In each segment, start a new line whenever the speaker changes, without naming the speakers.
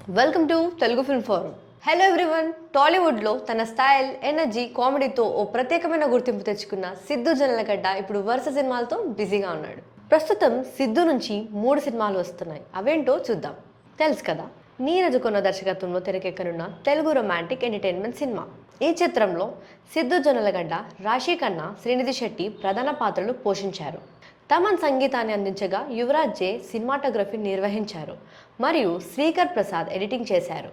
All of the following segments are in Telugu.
Welcome to Telugu film forum. Hello everyone. టాలీవుడ్లో తన స్టైల్, ఎనర్జీ, కామెడీతో ఓ ప్రత్యేకమైన గుర్తింపు తెచ్చుకున్న సిద్ధు జొన్నలగడ్డ ఇప్పుడు వరుస సినిమాలతో బిజీగా ఉన్నాడు. ప్రస్తుతం సిద్ధు నుంచి 3 సినిమాలు వస్తున్నాయి. అవేంటో చూద్దాం. తెలుసు కదా, నీరజ్ కొన్న దర్శకత్వంలో తెరకెక్కనున్న తెలుగు రొమాంటిక్ ఎంటర్టైన్మెంట్ సినిమా. ఈ చిత్రంలో సిద్ధు జొన్నలగడ్డ, రాశి ఖన్నా, శ్రీనిధి శెట్టి ప్రధాన పాత్రలు పోషించారు. తమన్ సంగీతాన్ని అందించగా యువరాజ్ జే సినిమాటోగ్రఫీ నిర్వహించారు మరియు శ్రీకర్ ప్రసాద్ ఎడిటింగ్ చేశారు.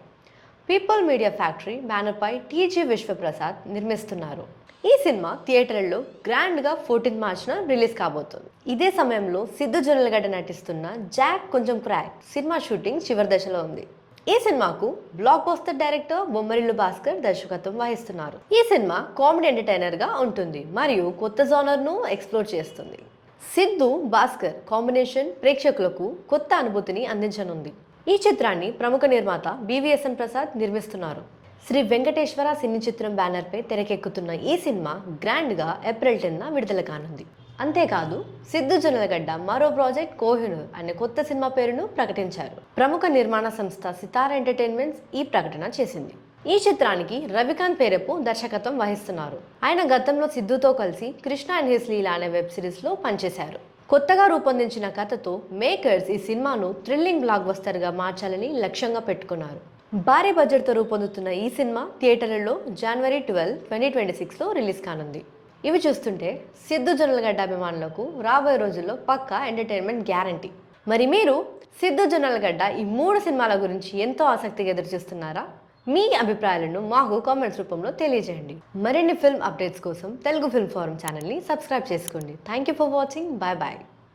పీపుల్ మీడియా ఫ్యాక్టరీ బ్యానర్పై టీజీ విశ్వప్రసాద్ నిర్మిస్తున్నారు. ఈ సినిమా థియేటర్లలో గ్రాండ్గా 14 మార్చ్న రిలీజ్ కాబోతుంది. ఇదే సమయంలో సిద్ధు జొన్నలగడ్డ నటిస్తున్న జాక్ కొంచెం క్రాక్ సినిమా షూటింగ్ చివరి దశలో ఉంది. ఈ సినిమాకు block buster director Bommarillu Bhaskar దర్శకత్వం వహిస్తున్నారు. ఈ సినిమా కామెడీ ఎంటర్టైనర్గా ఉంటుంది మరియు కొత్త జోనర్ను ఎక్స్ప్లోర్ చేస్తుంది. సిద్ధు భాస్కర్ కాంబినేషన్ ప్రేక్షకులకు కొత్త అనుభూతిని అందించనుంది. ఈ చిత్రాన్ని ప్రముఖ నిర్మాత బివిఎస్ఎన్ ప్రసాద్ నిర్మిస్తున్నారు. శ్రీ వెంకటేశ్వర సినీ చిత్రం బ్యానర్పై తెరకెక్కుతున్న ఈ సినిమా గ్రాండ్గా ఏప్రిల్ 10న విడుదల కానుంది. అంతేకాదు సిద్ధు జొన్నలగడ్డ మరో ప్రాజెక్ట్ కోహినూర్ అనే కొత్త సినిమా పేరును ప్రకటించారు. ప్రముఖ నిర్మాణ సంస్థ సితారా ఎంటర్టైన్మెంట్స్ ఈ ప్రకటన చేసింది. ఈ చిత్రానికి రవికాంత్ పేరపు దర్శకత్వం వహిస్తున్నారు. ఆయన గతంలో సిద్ధుతో కలిసి కృష్ణ అండ్ హిస్ లీలా అనే వెబ్ సిరీస్లో పనిచేశారు. కొత్తగా రూపొందించిన కథతో మేకర్స్ ఈ సినిమాను థ్రిల్లింగ్ బ్లాక్ బస్టర్గా మార్చాలని లక్ష్యంగా పెట్టుకున్నారు. భారీ బడ్జెట్తో రూపొందుతున్న ఈ సినిమా థియేటర్లలో జనవరి 12, 2026లో రిలీజ్ కానుంది. ఇవి చూస్తుంటే సిద్ధు జొన్నలగడ్డ అభిమానులకు రాబోయే రోజుల్లో పక్కా ఎంటర్టైన్మెంట్ గ్యారంటీ. మరి మీరు సిద్ధు జొన్నలగడ్డ ఈ 3 సినిమాల గురించి ఎంతో ఆసక్తిగా ఎదురుచూస్తున్నారా? మీ అభిప్రాయాలను మాకు కామెంట్స్ రూపంలో తెలియజేయండి. మరిన్ని ఫిల్మ్ అప్డేట్స్ కోసం తెలుగు ఫిల్మ్ ఫోరం ఛానల్ని సబ్స్క్రైబ్ చేసుకోండి. Thank you for watching. Bye bye.